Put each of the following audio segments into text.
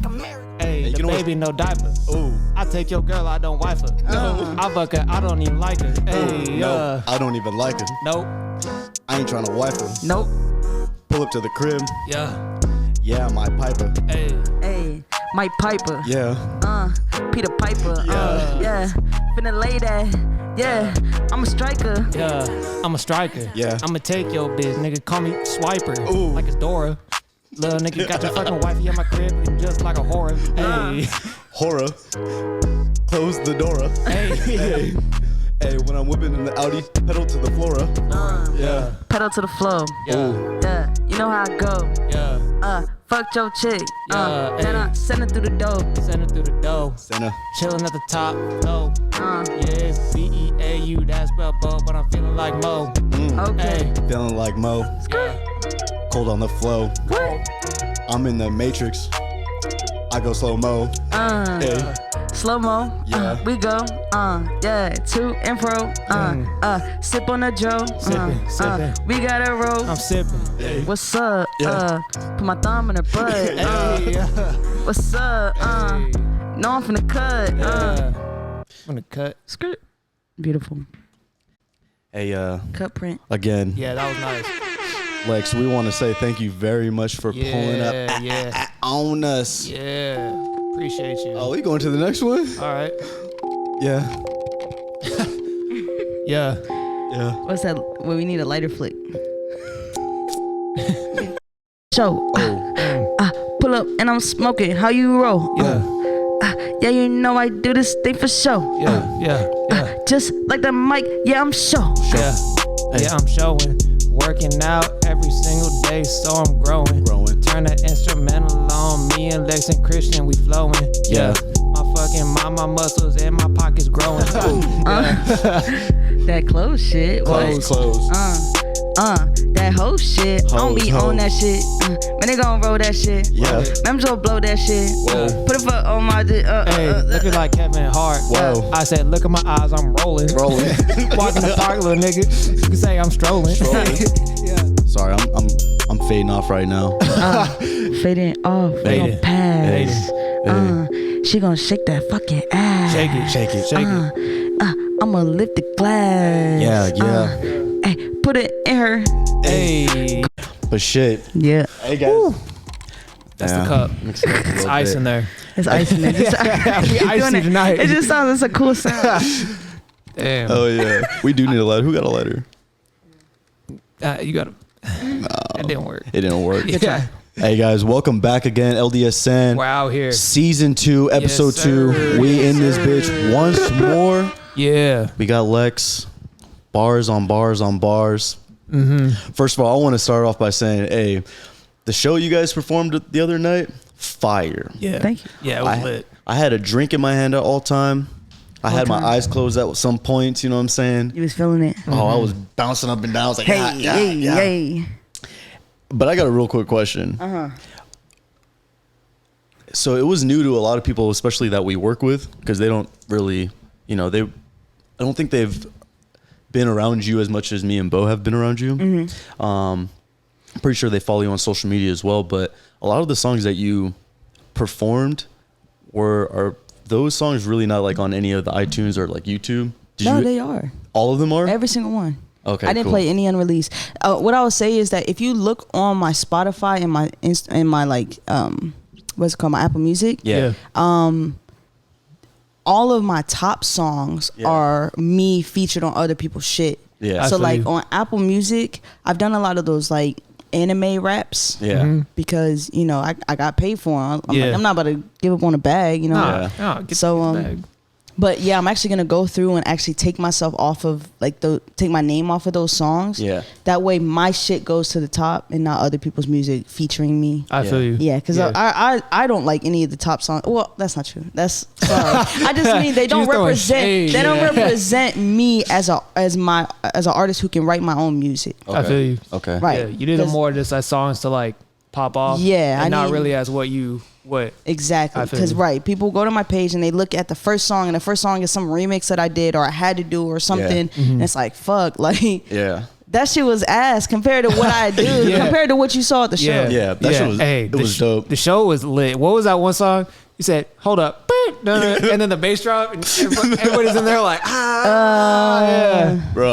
like America. Hey, the baby no diaper. Ooh, I take your girl, I don't wife her. No, I fuck her, I don't even like her. Hey, no, I don't even like her. Nope. I ain't trying to wife her. Nope. Pull up to the crib. Yeah, my Piper. Hey, Mike Piper. Yeah. Peter Piper. Yeah. Finna lay that. Yeah, I'm a striker. Yeah, I'm a striker. Yeah. I'ma take your bitch, nigga. Call me Swiper. Ooh. Like it's Dora. Little nigga got your fucking wifey in my crib and just like a horror. Hey. Horror. Close the door. Hey. Hey, when I'm whipping in the Audi, pedal to the floor. Yeah. Pedal to the floor. Yeah. Yeah, you know how I go. Yeah. Fuck your chick. Yeah, Then I send her through the door. Send her through the door. Senna. Chillin' at the top. No. Yeah, it's B-E-A-U. That's spelled Bo, but I'm feeling like Mo. Okay. Hey. Feeling like Mo. Yeah. Cold on the flow. I'm in the Matrix. I go slow mo. Hey. Slow mo. Yeah. We go. Yeah. To and fro. Sip on the Joe. Sippin'. We got a roll. I'm sipping. Hey. What's up? Yeah. Put my thumb in her butt. Hey. What's up? Hey. No, I'm finna cut. I'm gonna cut. Skirt. Beautiful. Hey, Cut print. again, Yeah, that was nice. Lex, we want to say thank you very much for pulling up on us. Yeah. Appreciate you. Oh, we going to the next one? All right. Yeah. Yeah. Yeah. What's that? Well, we need a lighter flick. So, pull up and I'm smoking. How you roll? Yeah, you know I do this thing for show. Yeah. Just like the mic. Yeah, I'm show. Yeah, I'm showing. Working out every single day, so I'm growing. Turn the instrumental on, me and Lex and Christian, we flowing. Yeah. My fucking my muscles and my pockets growing. That clothes shit. Close. That hoe shit. I don't be on that shit. Man, they gon' roll that shit. Yeah. Man, Joe blow that shit. Whoa. Put a foot on my dick. Hey, looking like Kevin Hart. Whoa. I said, look at my eyes, I'm rolling. Walking the park, little nigga. You can say I'm strolling. Yeah. Sorry, I'm fading off right now. Fading off. Fading. Pass. She gon' shake that fucking ass. Shake it. I'ma lift the glass. Yeah. Hey, put it in her. Hey. But shit. Yeah. Hey guys. That's the cup. It's ice in there. It's ice in there. We icy tonight. It just sounds like a cool sound. Damn. Oh yeah. We do need a lighter. Who got a lighter? You got to. No. It didn't work. It didn't work. Yeah. Hey guys, welcome back again. LDSN. We're out here. Season 2, episode 2. We in this bitch once more. Yeah. We got Lex. Bars on bars on bars. First of all, I want to start off by saying, hey, the show you guys performed the other night, fire. Yeah. Thank you. Yeah, it was lit. I had a drink in my hand at all time. I had my eyes closed at some points, you know what I'm saying? You was feeling it. Oh, I was bouncing up and down. I was like, Hey. But I got a real quick question. So it was new to a lot of people, especially that we work with, because they don't really, I don't think they've been around you as much as me and Bo have been around you. I'm pretty sure they follow you on social media as well, but a lot of the songs that you performed are those songs really not like on any of the iTunes or like YouTube? They are. All of them are? Every single one. Okay, I didn't play any unreleased. What I would say is that if you look on my Spotify and my like what's it called, my Apple Music, all of my top songs are me featured on other people's shit. Yeah. So like on Apple Music, I've done a lot of those like anime raps. Yeah. Because I got paid for them. I'm like, I'm not about to give up on a bag. Get the bag. But yeah, I'm actually gonna go through and actually take myself off of take my name off of those songs. Yeah. That way my shit goes to the top and not other people's music featuring me. I feel you. Yeah, because I don't like any of the top songs. Well, that's not true. That's sorry. I just mean they don't represent. They don't represent me as an artist who can write my own music. Okay. I feel you. Okay. Right. Yeah, you did it more just as songs to like pop off. Yeah, and not really as what exactly, because people go to my page and they look at the first song, and the first song is some remix that I did or I had to do or something, and it's like fuck, like that shit was ass compared to what I do, compared to what you saw at the show. Yeah, that shit was, it was dope. The show was lit. What was that one song? You said, hold up. And then the bass drop, and everybody's in there like, Bro,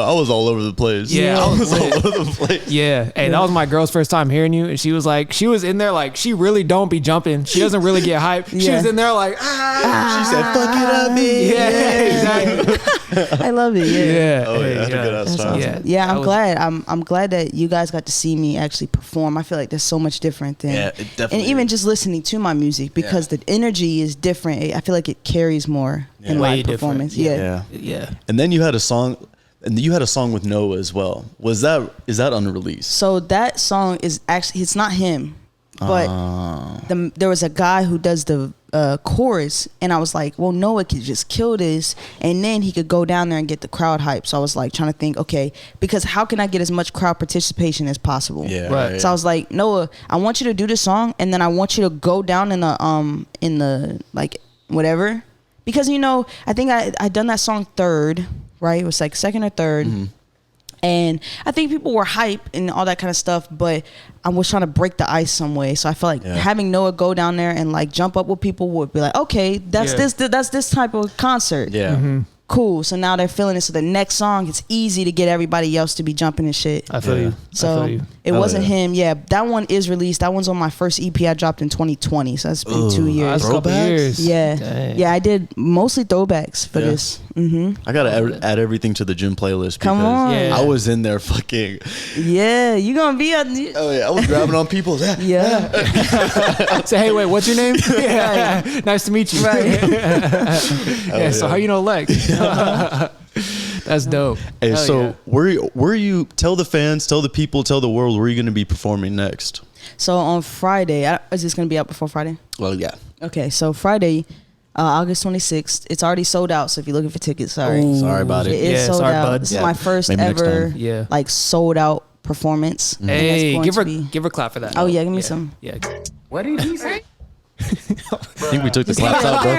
I was all over the place. Yeah, I was all over the place. Yeah. Hey, that was my girl's first time hearing you, and she was like, she was in there like, she really don't be jumping. She doesn't really get hyped. She was in there like, She said, fuck it up, me. Yeah, exactly. I love it. Yeah. Oh, yeah. That's a good ass time. Awesome. Yeah, I'm glad. I'm glad that you guys got to see me actually perform. I feel like that's so much different than, it definitely and even just listening to my music, because the energy is different. I feel like it carries more in live performance. Yeah. And then you had a song, with Noah as well. Is that unreleased? So that song is actually, it's not him, but there was a guy who does the chorus, and I was like, well, Noah could just kill this, and then he could go down there and get the crowd hype. So I was like trying to think, okay, because how can I get as much crowd participation as possible? So I was like, Noah, I want you to do this song, and then I want you to go down in the like whatever, because I think I done that song third, right? It was like second or third. And I think people were hype and all that kind of stuff, but I was trying to break the ice some way. So I felt like having Noah go down there and like jump up with people would be like, okay, that's this type of concert. Cool. So now they're feeling it. So the next song, it's easy to get everybody else to be jumping and shit. I feel you. So it wasn't him. Yeah, that one is released. That one's on my first EP I dropped in 2020. So that's been 2 years. That's a couple years. Yeah. Dang. Yeah, I did mostly throwbacks for this. I gotta add everything to the gym playlist. Come on. I was in there fucking. Yeah, you gonna be on. Oh yeah, I was grabbing on people. Yeah. Say, hey, wait, what's your name? Nice to meet you. Right. So how you know Lex? That's dope. Hey, Hell so where you tell the fans, tell the people, tell the world where are you going to be performing next? So on Friday, is this going to be out before Friday? Well, yeah. Okay, so Friday, August 26th, it's already sold out. So if you're looking for tickets, sorry. Sorry about it. It is sold out. Bud. This is my first ever like sold out performance. Hey, give her a clap for that. Oh yeah, give me some. Yeah. What did he say? I think we took the claps out, bro.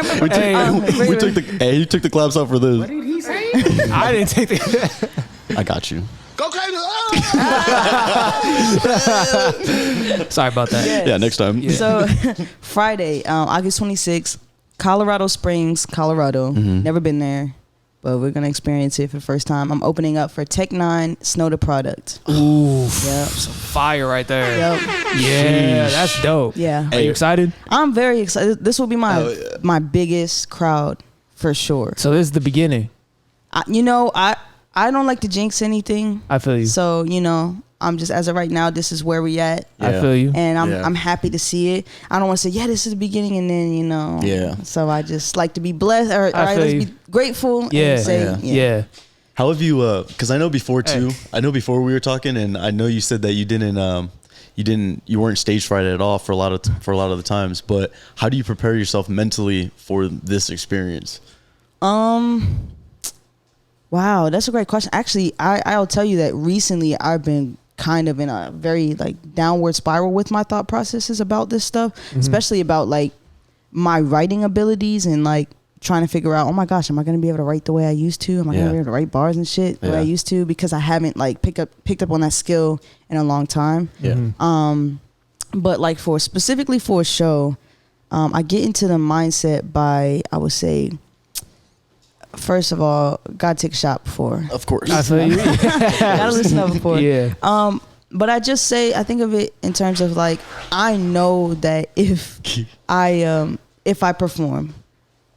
You took the claps out for this. What did he say? I didn't take the. I got you. Go crazy. Sorry about that. Yes. Yeah, next time. So Friday, August 26th, Colorado Springs, Colorado. Never been there, but we're gonna experience it for the first time. I'm opening up for Tech 9, Snow the Product. Ooh, Yep. some fire right there. Yep. Yeah, that's dope. Yeah. Are you excited? I'm very excited. This will be my biggest crowd for sure. So this is the beginning. I don't like to jinx anything. I feel you. So, I'm just, as of right now, this is where we at. I feel you. And I'm happy to see it. I don't want to say, this is the beginning, and then, Yeah. So I just like to be blessed, or let's be grateful. Yeah. And say, Yeah. How have you, because I know before too, we were talking, and I know you said that you weren't stage fright at all for a lot of the times, but how do you prepare yourself mentally for this experience? Wow, that's a great question. Actually, I'll tell you that recently I've been kind of in a very like downward spiral with my thought processes about this stuff, especially about like my writing abilities and like trying to figure out, oh my gosh, am I going to be able to write the way I used to? Am I going to be able to write bars and shit the way I used to? Because I haven't like picked up on that skill in a long time. Yeah. But like specifically for a show, I get into the mindset by, I would say, first of all, gotta take a shot before. Of course. I feel you. Gotta listen up before. Yeah. But I think of it in terms of like, I know that if I perform,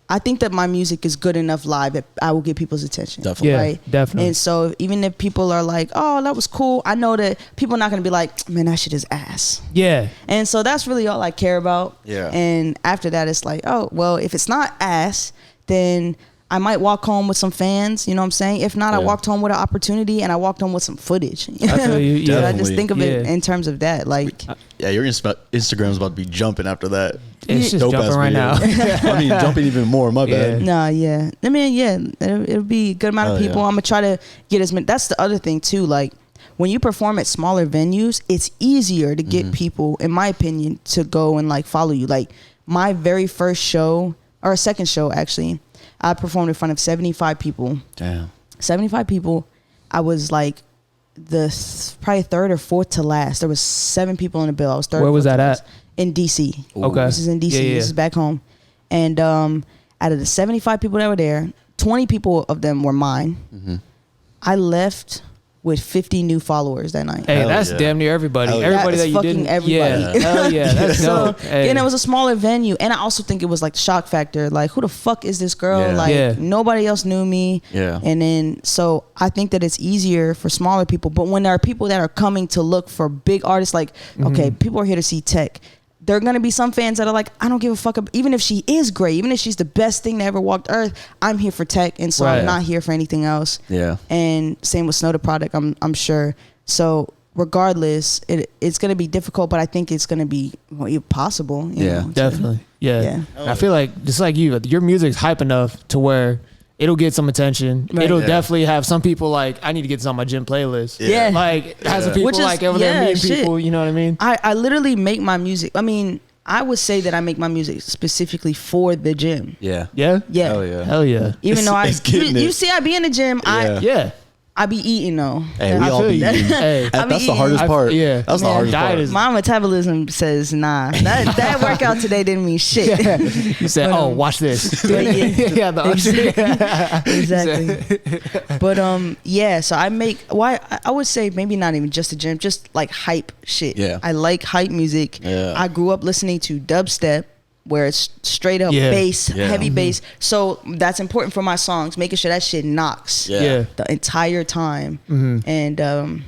I think that my music is good enough live that I will get people's attention. Definitely. Yeah, right? definitely. And so even if people are like, oh, that was cool, I know that people are not going to be like, man, that shit is ass. Yeah. And so that's really all I care about. Yeah. And after that, it's like, oh, well, if it's not ass, then I might walk home with some fans, you know what I'm saying? If not, I walked home with an opportunity, and I walked home with some footage. I feel you. Yeah. So I just think of it in terms of that. Like, yeah, your Instagram's about to be jumping after that. It's just jumping right now. I mean, jumping even more. My bad. Nah, yeah. I mean, it'll be a good amount of people. I'm gonna try to get as many. That's the other thing too. Like, when you perform at smaller venues, it's easier to get people, in my opinion, to go and like follow you. Like my very first show, or second show actually, I performed in front of 75 people. Damn. 75 people. I was like probably third or fourth to last. There was 7 people in the bill. I was third. Where was that at? In DC. Okay. This is in DC. Yeah, yeah. This is back home. And out of the 75 people that were there, 20 people of them were mine. Mm-hmm. I left with 50 new followers that night. Hey, that's damn near everybody. Everybody that you didn't. Everybody. Yeah. Hell yeah. That's dope. Hey. And it was a smaller venue. And I also think it was like the shock factor. Like, who the fuck is this girl? Yeah. Like, nobody else knew me. Yeah. And then, so I think that it's easier for smaller people. But when there are people that are coming to look for big artists, like, okay, people are here to see Tech. There are going to be some fans that are like, I don't give a fuck. Even if she is great, even if she's the best thing that ever walked Earth, I'm here for Tech. And so I'm not here for anything else. Yeah. And same with Snow the Product, I'm sure. So regardless, it's going to be difficult, but I think it's going to be possible. You know, definitely. Yeah. I feel like, just like you, your music's hype enough to where it'll get some attention. Right. It'll definitely have some people like, I need to get this on my gym playlist. Yeah. Like, has some people like over there meeting people, you know what I mean? I literally make my music. I mean, I would say that I make my music specifically for the gym. Yeah. Yeah? Yeah. Hell yeah. Hell yeah. Even though you see, I be in the gym. I be eating though. Hey, we all be eating. Hey, that's the hardest part. That's the hardest part. My metabolism says nah. That workout today didn't mean shit. Yeah. You said, watch this. Yeah, exactly. But so I make. I would say maybe not even just the gym, just like hype shit. Yeah. I like hype music. Yeah. I grew up listening to dubstep, where it's straight up bass, heavy bass. So that's important for my songs, making sure that shit knocks the entire time. And hell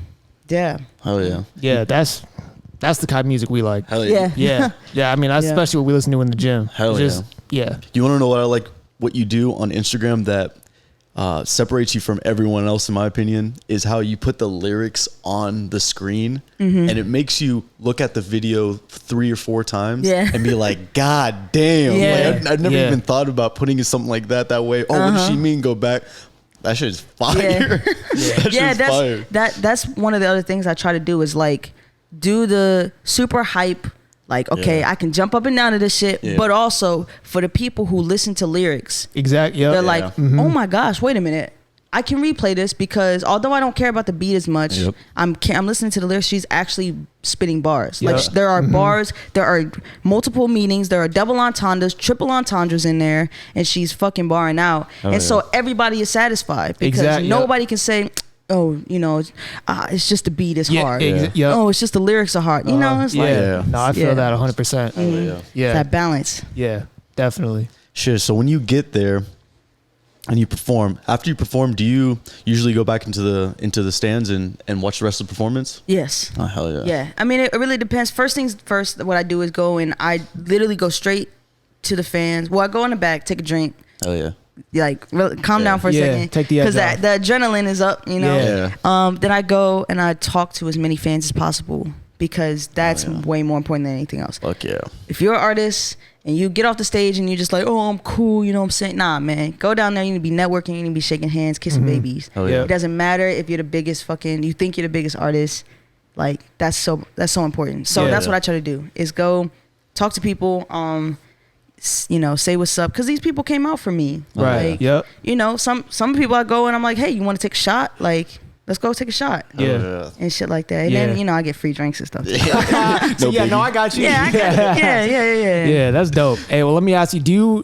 yeah. Yeah, that's the kind of music we like. Hell yeah. Yeah. I mean, that's especially what we listen to in the gym. Hell yeah. You want to know what I like? What you do on Instagram that separates you from everyone else, in my opinion, is how you put the lyrics on the screen, and it makes you look at the video 3 or 4 times and be like, God damn. Like, I've never even thought about putting something like that way. Oh, what does she mean? Go back. That shit is fire. That's one of the other things I try to do is like do the super hype. Like, okay, I can jump up and down to this shit, but also for the people who listen to lyrics, exactly, they're like, oh my gosh, wait a minute, I can replay this because although I don't care about the beat as much, I'm listening to the lyrics. She's actually spitting bars. Like there are bars, there are multiple meanings, there are double entendres, triple entendres in there, and she's fucking barring out, so everybody is satisfied because nobody can say, oh, you know, it's just the beat is hard. Oh, it's just the lyrics are hard. You know, it's like, no, I feel that 100%. Yeah, that balance. Yeah, definitely. Sure. So when you get there and you perform, after you perform, do you usually go back into the stands and watch the rest of the performance? Yes. Oh hell yeah. Yeah, I mean, it really depends. First things first, what I do is go and I literally go straight to the fans. Well, I go in the back, take a drink. Hell yeah. Like calm down for a second, take the edge because the adrenaline is up, you know. Then I go and I talk to as many fans as possible because that's way more important than anything else. Fuck yeah. If you're an artist and you get off the stage and you're just like, oh, I'm cool, you know what I'm saying? Nah, man, go down there. You need to be networking. You need to be shaking hands, kissing babies. It doesn't matter if you're the biggest you think you're the biggest artist. Like that's so important. So that's what I try to do is go talk to people. You know, say what's up, because these people came out for me. Right. Like, you know, some people I go and I'm like, hey, you want to take a shot? Like, let's go take a shot. And shit like that. And then, you know, I get free drinks and stuff. No, I got you. Yeah, that's dope. Hey, well, let me ask you,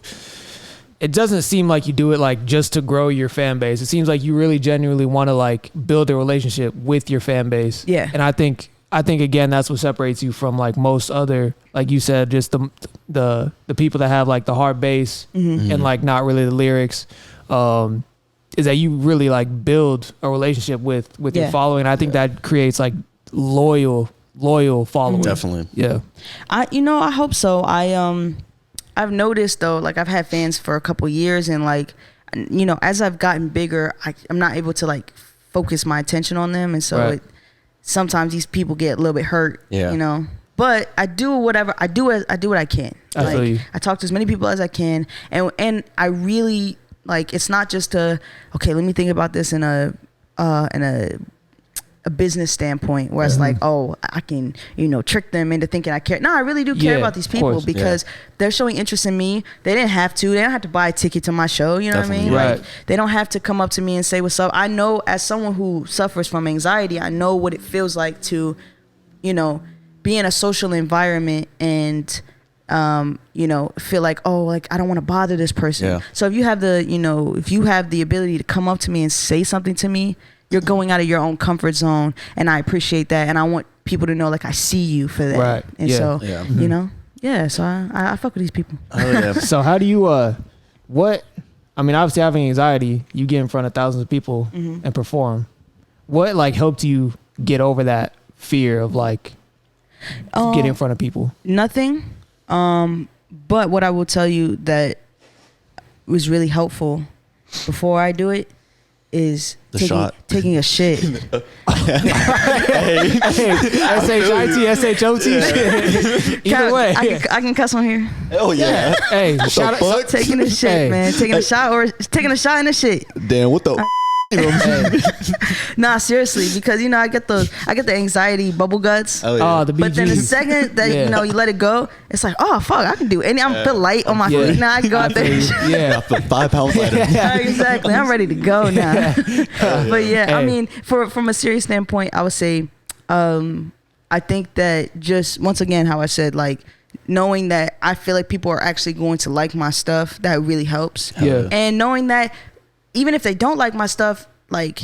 it doesn't seem like you do it like just to grow your fan base. It seems like you really genuinely want to like build a relationship with your fan base. Yeah. And I think again, that's what separates you from like most other, like you said, just the people that have like the hard bass and like not really the lyrics, is that you really like build a relationship with your following. I think that creates like loyal followers. Definitely. Yeah. I hope so. I've noticed though, like I've had fans for a couple years, and like, you know, as I've gotten bigger, I'm not able to like focus my attention on them, and so sometimes these people get a little bit hurt, you know. But I do whatever I do what I can. Like I talk to as many people as I can, and I really like. It's not just okay. Let me think about this in a a business standpoint where it's like, oh, I can, trick them into thinking I care. No, I really do care about these people because they're showing interest in me. They didn't have to. They don't have to buy a ticket to my show. You know what I mean? Right. Like, they don't have to come up to me and say what's up. I know, as someone who suffers from anxiety, I know what it feels like to, be in a social environment and feel like, oh, like I don't want to bother this person. Yeah. So if you have the ability to come up to me and say something to me, you're going out of your own comfort zone, and I appreciate that, and I want people to know, like, I see you for that. Right. And so so I fuck with these people. Oh, yeah. So how do you obviously having anxiety, you get in front of thousands of people and perform. What like helped you get over that fear of like getting in front of people? Nothing. But what I will tell you that was really helpful before I do it is taking a shit. S-H-I-T-S-H-O-T. Either way. I can cuss on here. Oh yeah. Hey, shout out. Taking a shit, man. Taking a shot or taking a shot in the shit. Damn, what the Nah, seriously, because I get the anxiety bubble guts. Oh, yeah. The BGs. But then the second that you let it go, it's like, oh fuck, I can do any. I feel light on my feet now. I can go out there. I feel 5 pounds lighter. Exactly. I'm ready to go now. But I mean, from a serious standpoint, I would say, I think that just once again, how I said, like, knowing that I feel like people are actually going to like my stuff, that really helps. Yeah. And knowing that even if they don't like my stuff, like,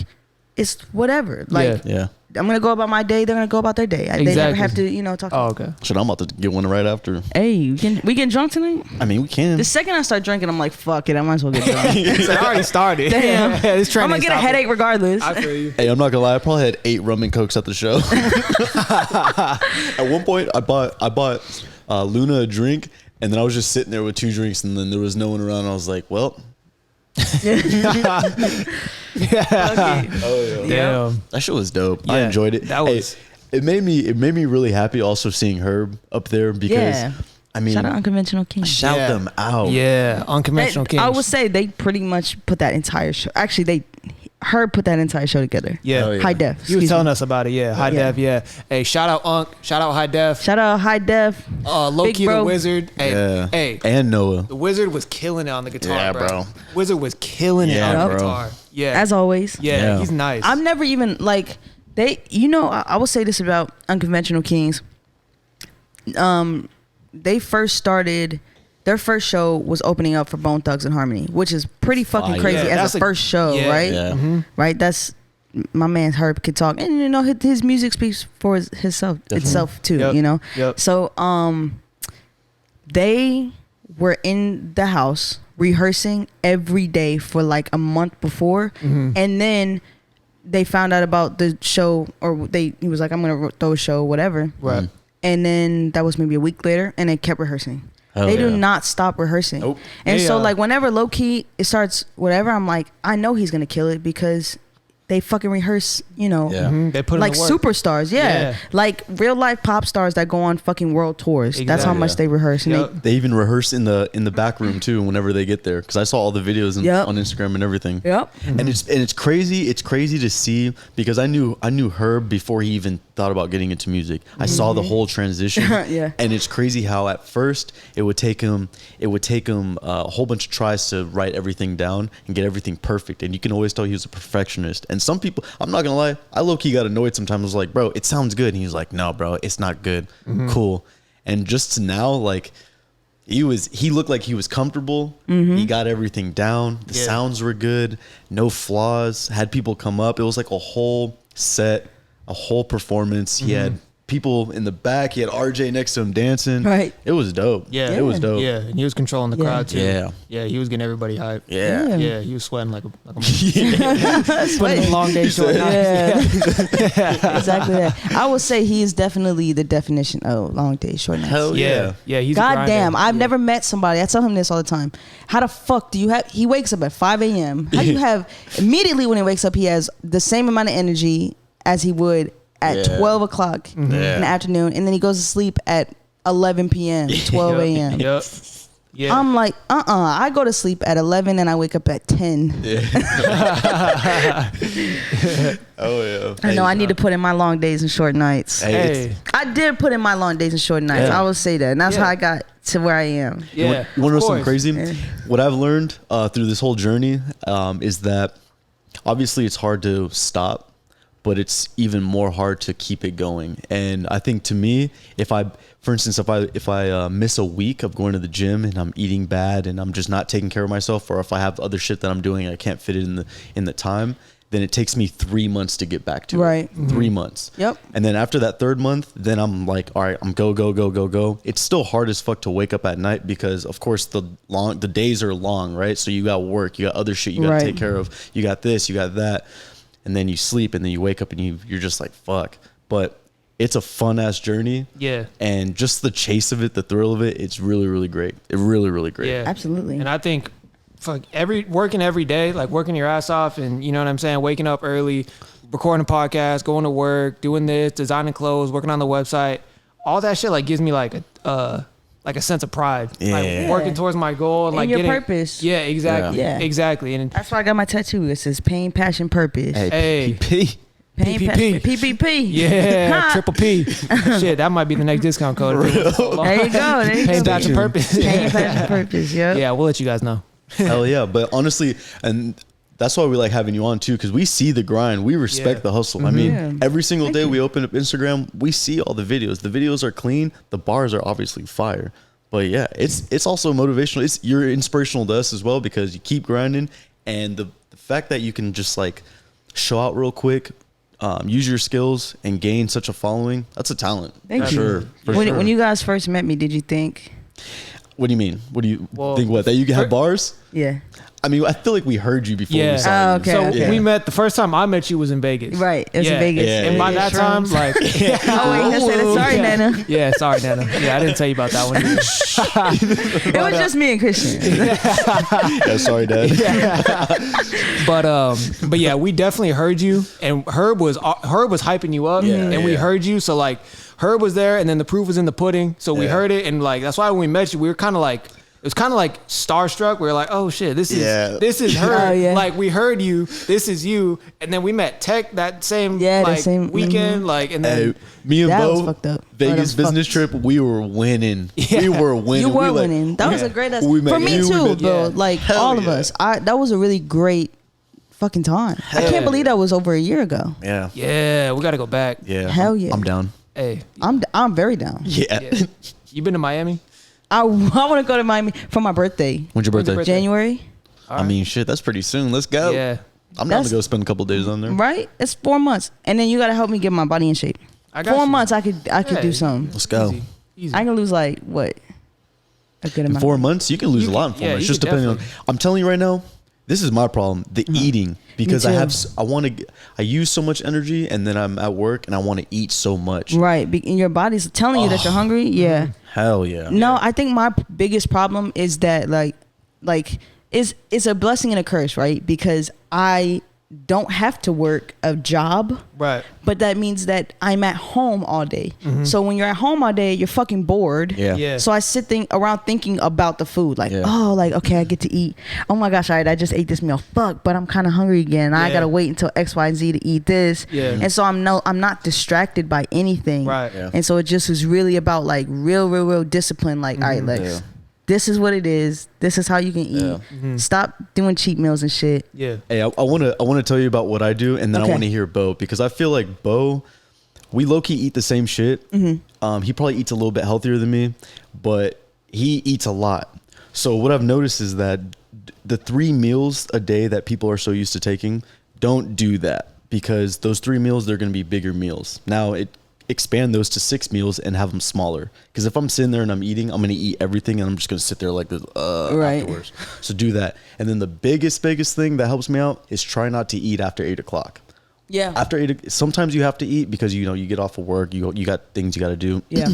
it's whatever. Like, I'm gonna go about my day. They're gonna go about their day. Exactly. They never have to, talk. Oh, okay. Shit, I'm about to get one right after. Hey, we get drunk tonight? I mean, we can. The second I start drinking, I'm like, fuck it. I might as well get drunk. I already started. Damn. I'm gonna get a headache regardless. I feel you. Hey, I'm not gonna lie. I probably had 8 rum and cokes at the show. At one point, I bought Luna a drink, and then I was just sitting there with 2 drinks, and then there was no one around. And I was like, well. Damn. That shit was dope. I enjoyed it. It made me really happy also seeing Herb up there because I mean, shout out UnconventionalKingz. Shout them out. Yeah, UnconventionalKingz. I would say they pretty much put that entire show. Actually, Herb put that entire show together. Yeah. High Def. He was telling us about it. Yeah. High Def. Yeah. Hey, shout out Unc. Shout out High Def. Shout out High Def. Low-key the Wizard. Hey. And Noah. The Wizard was killing it on the guitar, yeah, bro. Wizard was killing it on the guitar. Yeah. As always. Yeah. He's nice. I've never even, like, I will say this about UnconventionalKingz. They first started... Their first show was opening up for Bone Thugs and Harmony, which is pretty fucking crazy as a first show, right? Yeah. Mm-hmm. Right? That's my man Herb can talk, and his music speaks for itself too. Yep. So they were in the house rehearsing every day for like a month before, and then they found out about the show, or he was like, I'm gonna throw a show, whatever. Right. And then that was maybe a week later, and they kept rehearsing. They do not stop rehearsing. Nope. And so like whenever low key it starts whatever, I'm like, I know he's gonna kill it because they fucking rehearse, They put like in the work. Superstars, like real life pop stars that go on fucking world tours. Exactly. That's how much they rehearse. And they even rehearse in the back room too whenever they get there, because I saw all the videos on Instagram and everything. Yep. And it's crazy. It's crazy to see, because I knew Herb before he even thought about getting into music. I saw the whole transition. And it's crazy how at first it would take him a whole bunch of tries to write everything down and get everything perfect. And you can always tell he was a perfectionist. And some people, I'm not gonna lie, I low-key got annoyed sometimes. I was like, bro, it sounds good. And he was like, no, bro, it's not good. Cool. And just to now, like, he looked like he was comfortable. He got everything down. The sounds were good. No flaws. Had people come up. It was like a whole set, a whole performance. He had people in the back. He had RJ next to him dancing. Right. It was dope. Yeah. It was dope. Yeah. And he was controlling the crowd too. Yeah. Yeah. He was getting everybody hyped. Yeah. Yeah. He was sweating like a putting in long day short nights. Exactly that. I would say he is definitely the definition of long day short nights. Hell yeah. Yeah. He's goddamn. I've never met somebody. I tell him this all the time. How the fuck do you have? He wakes up at 5 a.m. How do you have immediately when he wakes up? He has the same amount of energy as he would at 12 o'clock in the afternoon, and then he goes to sleep at 11 p.m., 12 a.m. Yep. Yeah. I'm like, I go to sleep at 11 and I wake up at 10. Yeah. Oh yeah. I know I need to put in my long days and short nights. Hey. I did put in my long days and short nights. I will say that. And that's how I got to where I am. Yeah. You want to know something crazy? Yeah. What I've learned through this whole journey is that obviously it's hard to stop, but it's even more hard to keep it going. And I think to me, for instance, if I miss a week of going to the gym and I'm eating bad and I'm just not taking care of myself, or if I have other shit that I'm doing and I can't fit it in the time, then it takes me 3 months to get back to it. Right. 3 months. Yep. And then after that third month, then I'm like, all right, I'm go. It's still hard as fuck to wake up at night because of course the days are long, right? So you got work, you got other shit you got to take care of. You got this, you got that. And then you sleep and then you wake up and you're just like, fuck. But it's a fun ass journey. Yeah. And just the chase of it, the thrill of it, it's really, really great. Really great. Yeah. Absolutely. And I think working every day, like working your ass off and you know what I'm saying, waking up early, recording a podcast, going to work, doing this, designing clothes, working on the website, all that shit like gives me like a sense of pride. Yeah. Like working towards my goal and like your getting purpose. Yeah, exactly. Yeah. Exactly. And That's why I got my tattoo. It says pain, passion, purpose. Hey. PP. Pain, PPP. passion, PPP. Yeah, triple P. Shit, that might be the next discount code. There you go. Pain, passion, purpose. Pain, passion, purpose. Yep. Yeah, we'll let you guys know. Hell yeah. But honestly, and that's why we like having you on too, because we see the grind. We respect the hustle. I mean, every single day we open up Instagram, we see all the videos. The videos are clean. The bars are obviously fire. But yeah, it's also motivational. You're inspirational to us as well because you keep grinding, and the fact that you can just like show out real quick, use your skills and gain such a following, that's a talent. Thank you. For When sure. you guys first met me, did you think? What do you mean? What do you think? What, that you can have bars? Yeah. I mean, I feel like we heard you before. Yeah. We saw you. Okay. So we met, the first time I met you was in Vegas. Right. It was in Vegas. Yeah. And by that time, Shrooms. like, Oh, wait, I said it. Sorry, Nana. Yeah, sorry, Nana. Yeah, I didn't tell you about that one. It was just me and Christian. Yeah, sorry, Dad. But yeah, we definitely heard you, and Herb was hyping you up, and we heard you. So like, Herb was there, and then the proof was in the pudding. So we heard it, and like that's why when we met you, we were kind of like. It was kind of like starstruck. We were like, "Oh shit, this is her." Oh, yeah. Like we heard you, this is you, and then we met Tech that same weekend. Like, and then me and That was Bo, fucked up. Vegas business trip, we were winning. Yeah. We were winning. You were winning. That was a great ass. For me too, bro. Like all of us. That was a really great fucking time. I can't believe that was over a year ago. Yeah. yeah, we got to go back. Yeah. Hell yeah. I'm down. Hey, I'm very down. Yeah. yeah. You been to Miami? I want to go to Miami for my birthday. When's your birthday? January. I mean, shit, that's pretty soon. Let's go. Yeah. I'm down to go spend a couple days on there. Right? It's 4 months, and then you gotta help me get my body in shape. I got 4 you. months, I could do something. Let's go. Easy. I can lose like what? A good In amount. 4 months, you can lose You a lot in can- 4 yeah, months. you Just can depending on. definitely. I'm telling you right now, this is my problem. The eating, because too. I use so much energy, and then I'm at work and I want to eat so much. Right, and your body's telling you that you're hungry. Yeah. Hell yeah. No, I think my biggest problem is that it's a blessing and a curse, right? Because I don't have to work a job, Right. but that means that I'm at home all day. So when you're at home all day, you're fucking bored. Yeah. Yeah. So I sit around thinking about the food, like, Yeah. okay, I get to eat. Oh my gosh, I just ate this meal. Fuck, but I'm kind of hungry again. I gotta wait until X, Y, and Z to eat this. Yeah. And so I'm not distracted by anything. Right. Yeah. And so it just is really about like real discipline. Like, all right, Lex, Yeah. this is what it is. This is how you can eat. Yeah. Stop doing cheat meals and shit. Yeah. Hey, I want to tell you about what I do, and then I Okay. want to hear Bo, because I feel like Bo, we low key eat the same shit. He probably eats a little bit healthier than me, but he eats a lot. So what I've noticed is that the 3 meals a day that people are so used to taking, don't do that, because those 3 meals, they're going to be bigger meals. Now expand those to 6 meals and have them smaller. Because if I'm sitting there and I'm eating, I'm going to eat everything and I'm just going to sit there like this Right. afterwards. So do that. And then the biggest thing that helps me out is try not to eat after 8 o'clock. Yeah. After 8, sometimes you have to eat because you get off of work, you got things you got to do. Yeah.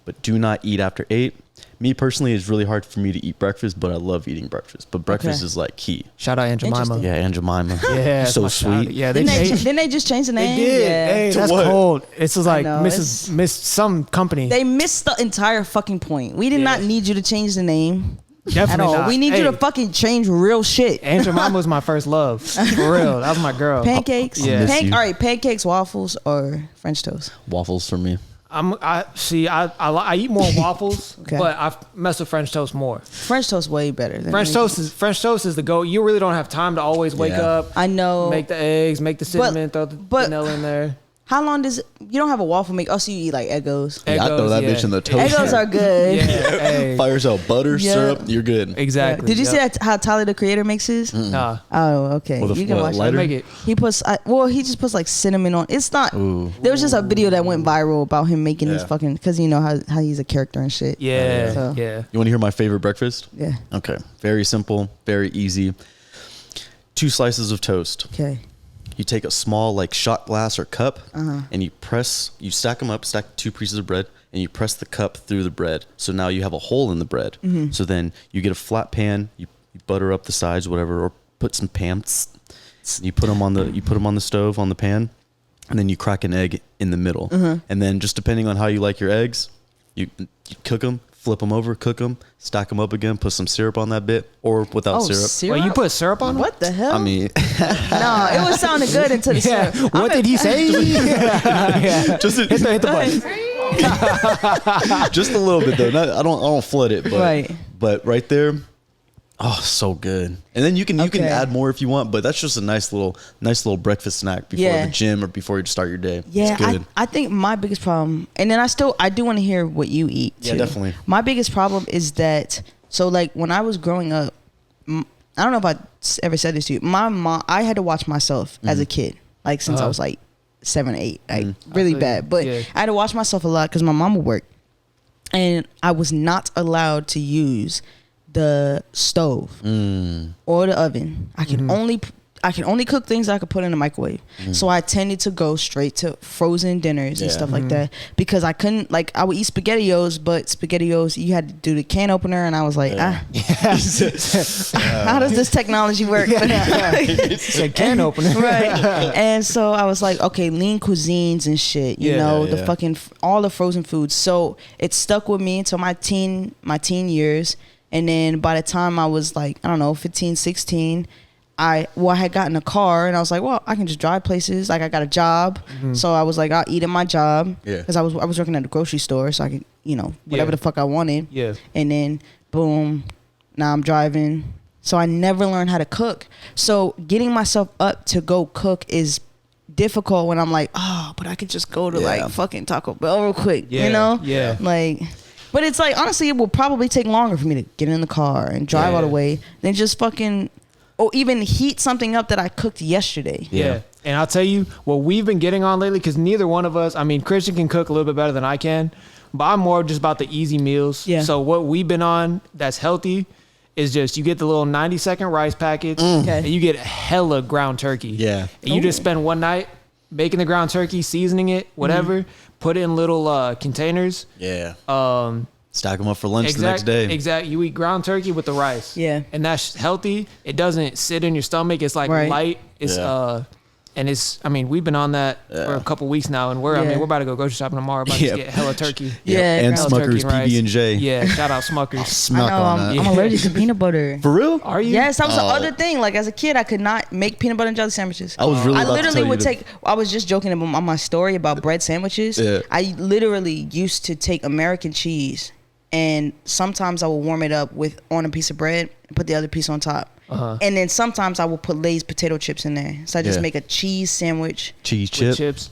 But do not eat after 8. Me personally, it's really hard for me to eat breakfast, but I love eating breakfast. But breakfast is like key. Shout out Aunt Jemima. Interesting. Yeah, Aunt Jemima. Yeah. that's so my shout out. sweet. Yeah. Didn't they just change the They name? did. Yeah. Hey, To that's what? cold. It's just like know, Miss some company. They missed the entire fucking point. We did not need you to change the name. Definitely at all. not. We need you to fucking change real shit. Aunt Jemima was my first love. For real. That was my girl. Pancakes? Yeah. All right, pancakes, waffles, or French toast? Waffles for me. I eat more waffles, Okay. but I mess with French toast more. French toast way better than French toast is the go. You really don't have time to always wake up. I know. Make the eggs, make the cinnamon, throw the vanilla in there. How long does you don't have a waffle maker? Oh, so you eat like Eggos. Yeah, I throw that bitch in the toaster. Eggos are good. Yeah, hey. Fires out butter, syrup, you're good. Exactly. Did you see how Tyler the Creator makes his? Nah. Oh, okay. With You can watch lighter? it. Make it. He puts he just puts like cinnamon on. It's not. Ooh. There was just a video that went viral about him making his fucking, because you know how he's a character and shit. Yeah. So, Yeah. You want to hear my favorite breakfast? Yeah. Okay. Very simple, very easy. 2 slices of toast. Okay. You take a small like shot glass or cup and you stack them up, stack 2 pieces of bread, and you press the cup through the bread. So now you have a hole in the bread. So then you get a flat pan, you butter up the sides, whatever, or put some pants. You put them on the stove on the pan, and then you crack an egg in the middle. And then just depending on how you like your eggs, you cook them, flip them over, cook them, stack them up again, put some syrup on that bit, or without syrup. Wait, you put syrup on them? What the hell? I mean, no, it was sounding good until the syrup. What did he say? just Hit the button. just a little bit though. I don't flood it, but but right there, oh, so good. And then you can add more if you want, but that's just a nice little breakfast snack before the gym or before you start your day. Yeah, it's good. I think my biggest problem, and then I do want to hear what you eat too. Yeah, definitely. My biggest problem is that, so like when I was growing up, I don't know if I ever said this to you. My mom, I had to watch myself as a kid, like since I was like 7, 8, like really bad. But I had to watch myself a lot because my mom would work, and I was not allowed to use the stove or the oven. I can only cook things that I could put in the microwave. So I tended to go straight to frozen dinners and stuff like that, because I couldn't, like, I would eat SpaghettiOs, but SpaghettiOs, you had to do the can opener, and I was like, how does this technology work? It's a can opener. Right. And so I was like, okay, lean cuisines and shit, you know, the fucking, all the frozen foods. So it stuck with me until my teen years. And then by the time I was like, I don't know, 15, 16, I had gotten a car, and I was like, well, I can just drive places. Like, I got a job. So I was like, I'll eat at my job. Because I was working at the grocery store, so I could, you know, whatever the fuck I wanted. Yeah. And then, boom, now I'm driving. So I never learned how to cook. So getting myself up to go cook is difficult when I'm like, oh, but I could just go to like fucking Taco Bell real quick, you know? Yeah. Like... But it's like, honestly, it will probably take longer for me to get in the car and drive all the way than just fucking, or even heat something up that I cooked yesterday. Yeah. And I'll tell you what we've been getting on lately, because neither one of us, I mean, Christian can cook a little bit better than I can, but I'm more just about the easy meals. Yeah. So what we've been on that's healthy is just, you get the little 90-second rice packets, and you get hella ground turkey. Yeah. And you just spend one night making the ground turkey, seasoning it, whatever, put it in little containers. Yeah. Stack them up for lunch the next day. Exactly. You eat ground turkey with the rice. Yeah. And that's healthy. It doesn't sit in your stomach. It's like light. It's and it's, I mean, we've been on that for a couple weeks now, and we're about to go grocery shopping tomorrow. About to get hella turkey. And Smucker's PB&J. Yeah, shout out Smucker's. I'm allergic to peanut butter. For real? Are you? Yes, that was the other thing. Like, as a kid, I could not make peanut butter and jelly sandwiches. I literally would take. I was just joking about on my story about bread sandwiches. Yeah. I literally used to take American cheese, and sometimes I would warm it up on a piece of bread and put the other piece on top. And then sometimes I will put Lay's potato chips in there. So I just make a cheese sandwich.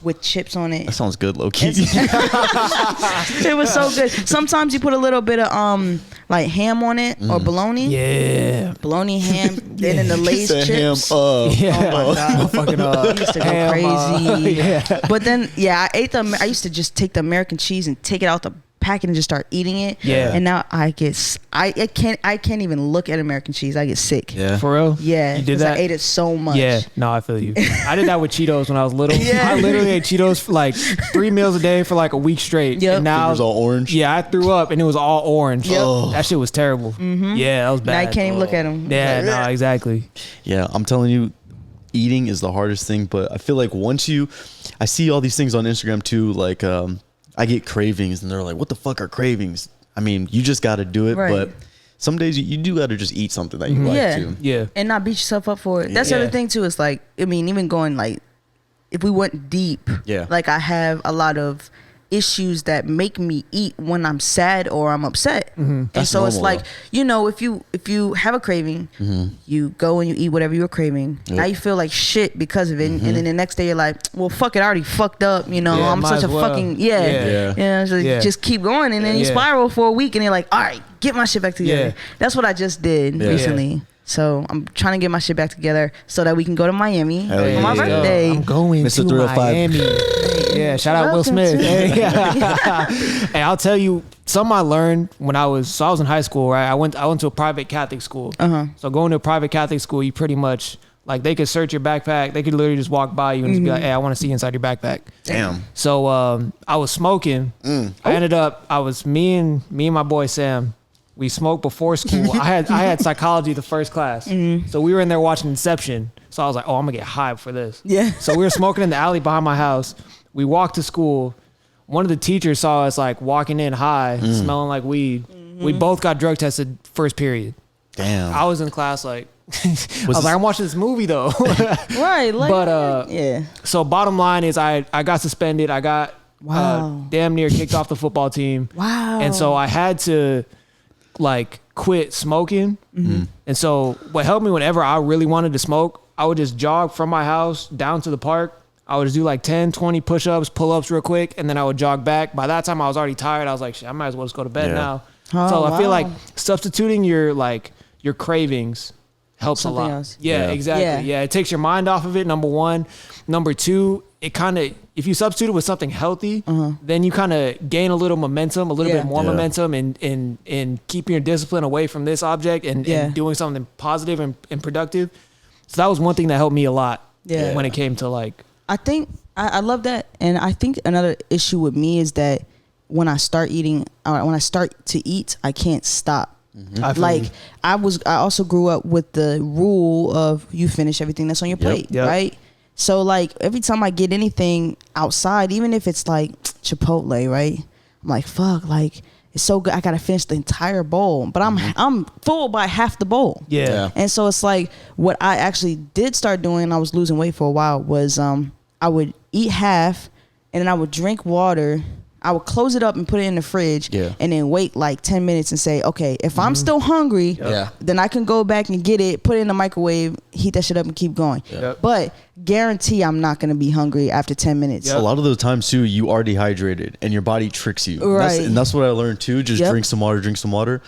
With chips on it. That sounds good, low key. It was so good. Sometimes you put a little bit of like ham on it or bologna. Yeah. Bologna, ham, then in the Lay's chips. Ham, oh my God. Fucking I used to go crazy. But then, I used to just take the American cheese and take it out the packet and just start eating it. Yeah. And now I can't even look at American cheese. I get sick. Yeah. For real? Yeah. You did that? I ate it so much. Yeah. No, I feel you. I did that with Cheetos when I was little. Yeah. I literally ate Cheetos for like 3 meals a day for like a week straight. Yep. And now it was all orange. Yeah, I threw up and it was all orange. Yep. Oh. That shit was terrible. Mm-hmm. Yeah, that was bad. Now I can't even look at them. Yeah, no, exactly. Yeah, I'm telling you, eating is the hardest thing, but I feel like I see all these things on Instagram too, like I get cravings and they're like, what the fuck are cravings? I mean, you just got to do it. Right. But some days you do got to just eat something that you like too. Yeah. And not beat yourself up for it. That's the other thing too. It's like, I mean, even going like, if we went deep, like I have a lot of issues that make me eat when I'm sad or I'm upset. And so it's like, you know, if you have a craving, you go and you eat whatever you're craving. Now you feel like shit because of it. And then the next day you're like, well, fuck it, I already fucked up. You know, I'm such a fucking, you know, so just keep going. And then you spiral for a week and you're like, all right, get my shit back together. That's what I just did recently. So I'm trying to get my shit back together so that we can go to Miami for my birthday. I'm going to Miami. Yeah, shout out Will Smith. Hey, I'll tell you something I learned when I was in high school, right? I went to a private Catholic school. So going to a private Catholic school, you pretty much like they could search your backpack. They could literally just walk by you and just be like, "Hey, I want to see inside your backpack." Damn. So I was smoking. I ended up me and my boy Sam. We smoked before school. I had psychology the first class. So we were in there watching Inception. So I was like, oh, I'm gonna get high for this. Yeah. So we were smoking in the alley behind my house. We walked to school. One of the teachers saw us like walking in high, smelling like weed. We both got drug tested first period. Damn. I was in class like, I was like, I'm watching this movie though. Right. Like, but so bottom line is I got suspended. I got damn near kicked off the football team. Wow. And so I had to like quit smoking. And so what helped me whenever I really wanted to smoke, I would just jog from my house down to the park. I would just do like 10, 20 push-ups, pull-ups real quick, and then I would jog back. By that time I was already tired. I was like, shit, I might as well just go to bed now. So I feel like substituting your cravings helps something a lot. Else. Yeah, exactly. Yeah, it takes your mind off of it, number one. Number two, it kind of, if you substitute it with something healthy, then you kind of gain a little momentum, a little bit more momentum in keeping your discipline away from this object and doing something positive and productive. So that was one thing that helped me a lot when it came to like. I think I love that. And I think another issue with me is that when I start eating, when I start to eat, I can't stop. Like I also grew up with the rule of you finish everything that's on your plate, right? So like every time I get anything outside, even if it's like Chipotle, right? I'm like, fuck, like it's so good. I gotta finish the entire bowl, but I'm full by half the bowl. Yeah. And so it's like what I actually did start doing. I was losing weight for a while. Was I would eat half, and then I would drink water. I would close it up and put it in the fridge and then wait like 10 minutes and say, okay, if I'm still hungry, then I can go back and get it, put it in the microwave, heat that shit up and keep going. But guarantee I'm not going to be hungry after 10 minutes. A lot of those times too, you are dehydrated and your body tricks you. Right. And that's what I learned too. Just drink some water.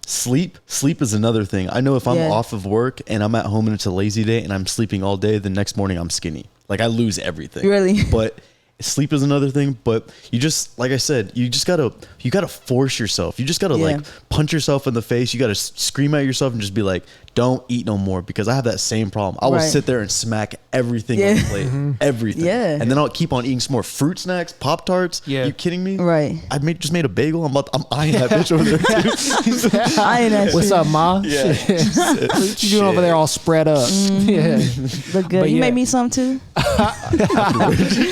Sleep is another thing. I know if I'm off of work and I'm at home and it's a lazy day and I'm sleeping all day, the next morning I'm skinny. Like I lose everything. Really? But sleep is another thing, but you just, like I said, you gotta force yourself. You just gotta like punch yourself in the face. You gotta scream at yourself and just be like, don't eat no more, because I have that same problem. I will sit there and smack everything on the plate, everything. And then I'll keep on eating some more fruit snacks, Pop-Tarts. You kidding me? Right. I just made a bagel. I'm eyeing that bitch over there too. Eyeing that What's shit. Up, Ma? Yeah. What you doing over there all spread up? Look good. You made me some too?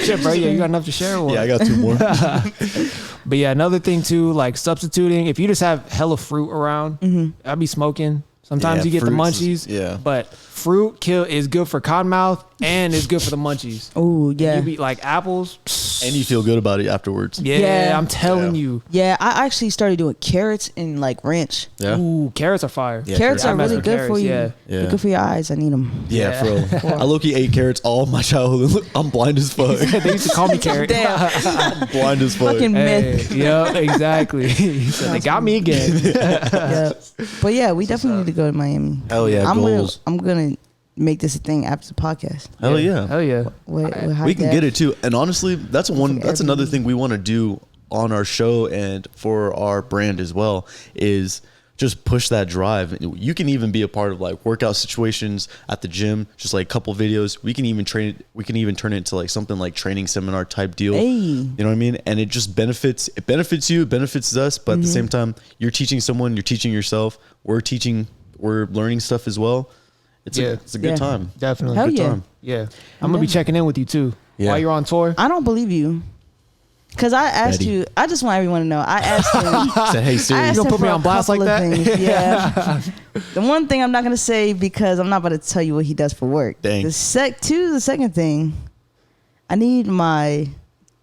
Shit, bro. Yeah, you got enough to share with. Yeah, I got 2 more. But yeah, another thing too, like substituting. If you just have hella fruit around, I'd be smoking. Sometimes you get the munchies, but fruit is good for cottonmouth and it's good for the munchies. Oh yeah. You eat like apples, and you feel good about it afterwards. Yeah, I'm telling you. Yeah, I actually started doing carrots and like ranch. Yeah. Ooh, carrots are fire. Yeah, carrots are really good for you. Yeah. They're good for your eyes. I need them. Yeah, bro. I low-key ate carrots all my childhood. I'm blind as fuck. They used to call me carrot. Damn. I'm blind as fuck. Fucking myth. Yeah, exactly. So they got me again. But yeah, we definitely need to go to Miami. Hell yeah, goals. I'm gonna make this a thing after the podcast. Hell yeah. Hell yeah. We can get it too. And honestly, that's another thing we want to do on our show and for our brand as well, is just push that drive. You can even be a part of like workout situations at the gym, just like a couple videos. We can even turn it into like something like training seminar type deal. You know what I mean? And it just benefits you, it benefits us, but at the same time, you're teaching someone, you're teaching yourself, we're learning stuff as well. It's a good time. Definitely. Hell good time. Yeah. I'm gonna be checking in with you too. While you're on tour. I don't believe you. Because I asked you, I just want everyone to know. I asked him. Said, hey, Siri. You gonna put me on blast like that? Yeah. The one thing I'm not gonna say because I'm not about to tell you what he does for work. Dang. The second thing, I need my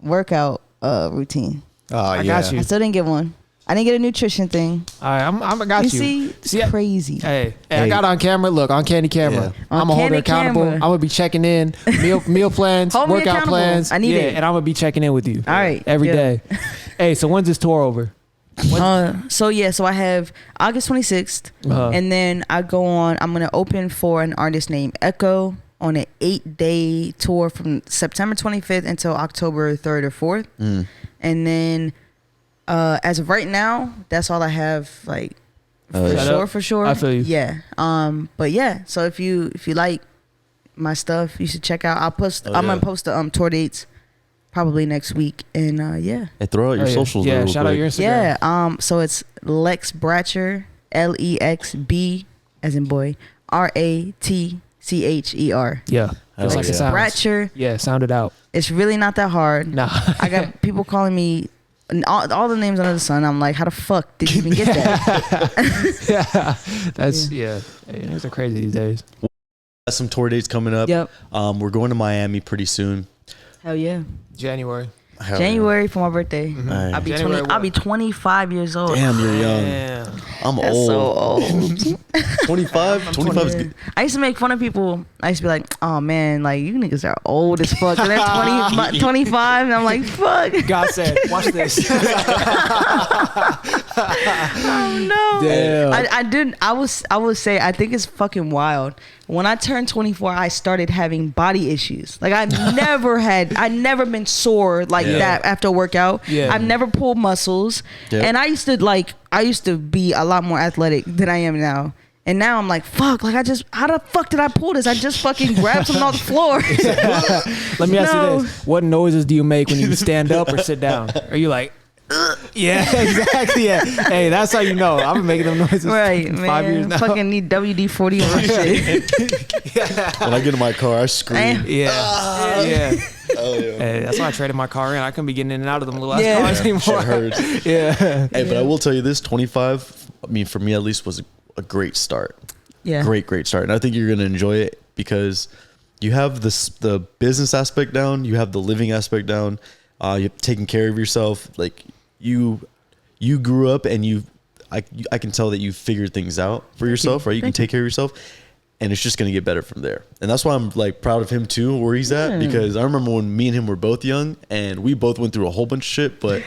workout routine. I got you. I still didn't get one. I didn't get a nutrition thing. All right, I got you. See, it's crazy. Hey, I got on camera. Look, on Candy Camera. Yeah. I'm gonna hold her accountable. Camera. I'm gonna be checking in meal plans, workout plans. I need it. And I'm gonna be checking in with you. All right, every day. Hey, so when's this tour over? So I have August 26th, and then I'm gonna open for an artist named Echo on an 8-day tour from September 25th until October 3rd or 4th, and then. As of right now, that's all I have. Like for sure. I feel you. Yeah. But yeah. So if you like my stuff, you should check out. I'm gonna post the tour dates probably next week. And yeah. Hey, throw out your socials. Yeah. Shout out your Instagram. Yeah. So it's Lex Bratcher, LEXB as in boy, RATCHER. Yeah. Lex like it sounds. Bratcher. Yeah. Sound it out. It's really not that hard. Nah. I got people calling me. And all the names under the sun, I'm like, how the fuck did you even get that? Yeah, that's Hey, things are crazy these days. Got some tour dates coming up. Yep. We're going to Miami pretty soon. Hell yeah. January for my birthday. Mm-hmm. I'll be 25 years old. Damn, you're young. Damn. I'm That's old. so old. 25? 25 is good. I used to make fun of people. I used to be like, oh man, like you niggas are old as fuck. And they're 25 and I'm like, fuck. God said, watch this. Oh no. Damn. I would say I think it's fucking wild. When I turned 24, I started having body issues. Like I've never been sore like that after a workout. Yeah. I've never pulled muscles. Yep. And I used to be a lot more athletic than I am now. And now I'm like, fuck, like how the fuck did I pull this? I just fucking grabbed something off the floor. Let me ask you this. What noises do you make when you stand up or sit down? Are you like, yeah, exactly. Yeah. Hey, that's how you know. I've been making them noises right, for man. 5 years now. Fucking need WD-40 on my shit. When I get in my car, I scream. Yeah. Oh, yeah. Hey, that's why I traded my car in. I couldn't be getting in and out of them little ass cars Shit anymore. hurts. Yeah. Hey, but I will tell you this: 25. I mean, for me at least, was a great start. Yeah. Great start, and I think you're gonna enjoy it because you have the business aspect down, you have the living aspect down, you're taking care of yourself. Like you grew up, and I can tell that you figured things out for yourself, right? You can take care of yourself. And it's just going to get better from there. And that's why I'm like proud of him too, where he's at, because I remember when me and him were both young and we both went through a whole bunch of shit, but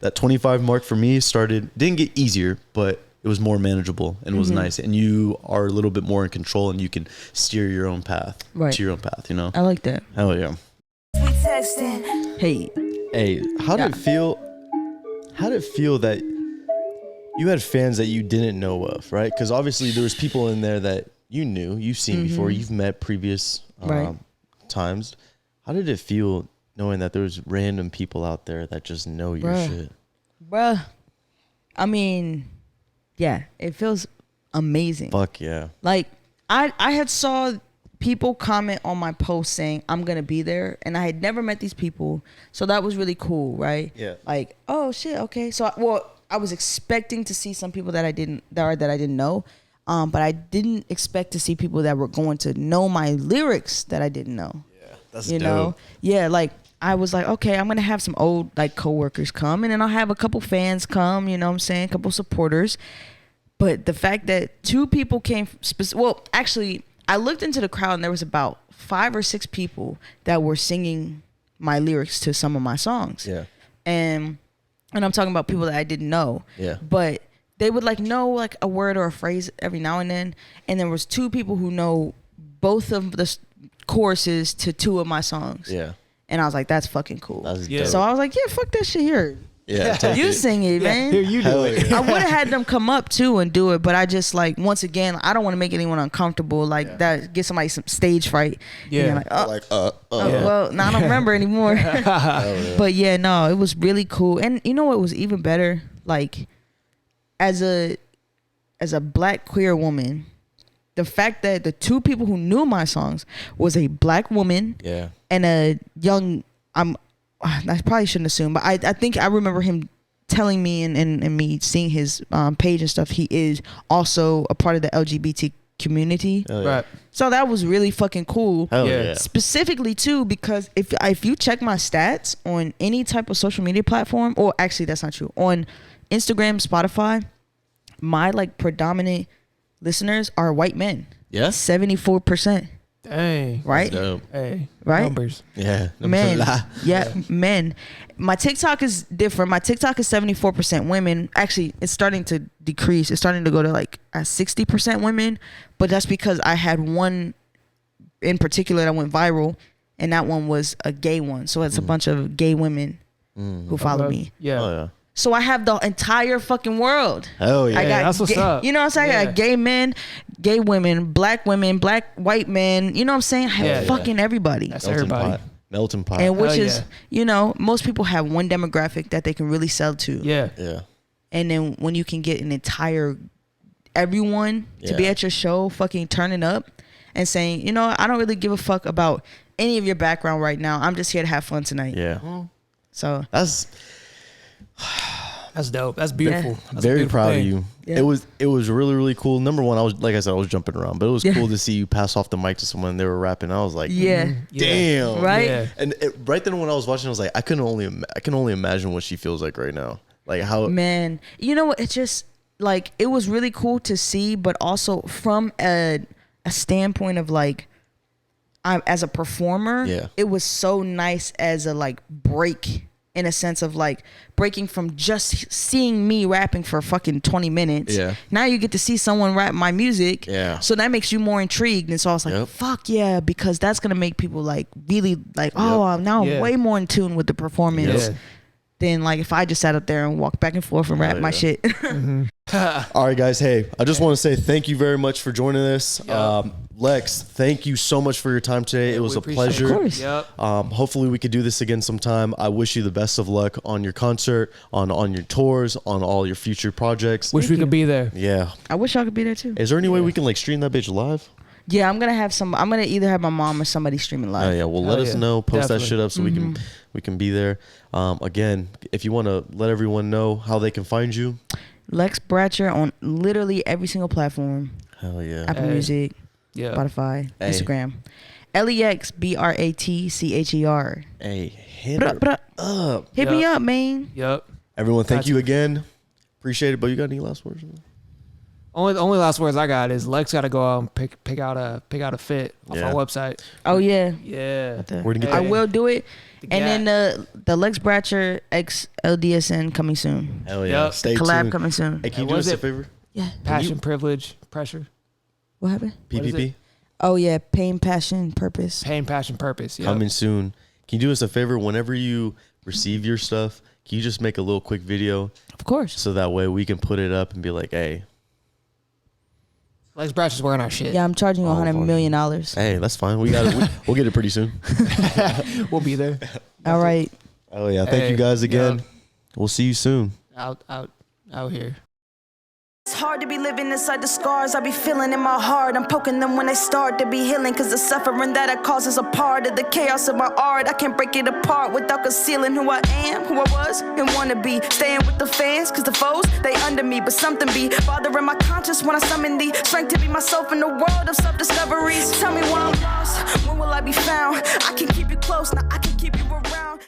that 25 mark for me didn't get easier, but it was more manageable and was nice. And you are a little bit more in control and you can steer your own path to your own path, you know? I like that. Hell yeah. Hey, how did it feel? How did it feel that you had fans that you didn't know of, right? Because obviously there was people in there that you've seen before, you've met previous times. How did it feel knowing that there was random people out there that just know your shit? Bruh. I mean, yeah, it feels amazing. Fuck yeah. Like, I had saw people comment on my post saying, I'm going to be there. And I had never met these people. So that was really cool, right? Yeah. Like, oh, shit, okay. So, I was expecting to see some people that I didn't know. But I didn't expect to see people that were going to know my lyrics that I didn't know. Yeah, that's dope. Yeah, like I was like, okay, I'm gonna have some old like coworkers come, and then I'll have a couple fans come. You know what I'm saying? A couple supporters. But the fact that two people came, actually, I looked into the crowd and there was about 5 or 6 people that were singing my lyrics to some of my songs. Yeah, and I'm talking about people that I didn't know. Yeah, but they would like know like a word or a phrase every now and then. And there was 2 people who know both of the choruses to 2 of my songs. Yeah. And I was like, that's fucking cool. Dope. So I was like, yeah, fuck that shit here. Yeah. You sing it, man. Here, you do it. I would have had them come up too and do it. But I just like, once again, I don't want to make anyone uncomfortable. Like that, get somebody some stage fright. Yeah. Well, now I don't remember anymore. But yeah, no, it was really cool. And you know what was even better? Like, as a black queer woman, the fact that the 2 people who knew my songs was a black woman and a young, I'm I probably shouldn't assume, but I think I remember him telling me and me seeing his page and stuff. He is also a part of the LGBT community. Right. So that was really fucking cool. Hell yeah. Specifically too, because if you check my stats on any type of social media platform, or actually that's not true, on Instagram, Spotify, my like predominant listeners are white men. Yeah. 74%. Dang. Right? Hey. Right? Numbers. Yeah. Men. Yeah, men. My TikTok is different. My TikTok is 74% women. Actually, it's starting to decrease. It's starting to go to like 60% women. But that's because I had one in particular that went viral, and that one was a gay one. So it's a bunch of gay women who follow me. Yeah. Oh, yeah. So I have the entire fucking world. Hell yeah. I got that's what's up. You know what I'm saying? I got gay men, gay women, black, white men. You know what I'm saying? I have fucking everybody. That's everybody. Melting pot. And which is, most people have one demographic that they can really sell to. Yeah. Yeah. And then when you can get an entire everyone to be at your show fucking turning up and saying, I don't really give a fuck about any of your background right now. I'm just here to have fun tonight. Yeah. So That's dope. That's beautiful. That's very proud of you. Yeah. It was really, really cool. Number one, I was jumping around, but it was cool to see you pass off the mic to someone. They were rapping. I was like, damn, right? Yeah. And right then when I was watching, I was like, I can only imagine what she feels like right now. Like how, man, you know what? It's just like, it was really cool to see, but also from a standpoint of like, as a performer, it was so nice as a like break, in a sense of like breaking from just seeing me rapping for fucking 20 minutes. Yeah. Now you get to see someone rap my music. Yeah. So that makes you more intrigued. And so I was like, fuck yeah, because that's going to make people like really like, now I'm way more in tune with the performance than like if I just sat up there and walked back and forth and rapped my shit. All right, guys. Hey, I just want to say thank you very much for joining us. Lex, thank you so much for your time today. It was a pleasure. Of course. Hopefully we could do this again sometime. I wish you the best of luck on your concert, on your tours, on all your future projects. Wish we could be there. Yeah. I wish I could be there too. Is there any way we can like stream that bitch live? Yeah, I'm gonna either have my mom or somebody streaming live. Oh yeah, well let us know. Post that shit up so we can be there. Again, if you want to let everyone know how they can find you. Lex Bratcher on literally every single platform. Hell yeah. Apple Music, Spotify, Instagram. LEX BRATCHER. Hey, hit her up. Hit me up, man. Yep. Everyone, thank you again. Appreciate it. But you got any last words? Only last words I got is Lex got to go out and pick out a fit off our website. Oh yeah. Yeah. I will do it. And then the Lex Bratcher X LDSN coming soon. Hell yeah. Stay collab tuned. Coming soon. Hey, can you do us a favor? Yeah. Passion, privilege, pressure. What happened? PPP. Oh yeah, pain, passion, purpose. Pain, passion, purpose. Yep. Coming soon. Can you do us a favor? Whenever you receive your stuff, can you just make a little quick video? Of course. So that way we can put it up and be like, hey. Lex Bratcher's wearing our shit. Yeah, I'm charging you $100 million. Hey, that's fine. We got it. We'll get it pretty soon. We'll be there. All right. Oh yeah. Thank you guys again. Yep. We'll see you soon. Out here. It's hard to be living inside the scars I be feeling in my heart. I'm poking them when they start to be healing, cause the suffering that I cause is a part of the chaos of my art. I can't break it apart without concealing who I am, who I was, and wanna be. Staying with the fans, cause the foes, they under me. But something be bothering my conscience when I summon the strength to be myself in the world of self-discoveries. Tell me why I'm lost, when will I be found? I can keep you close, now I can keep you around.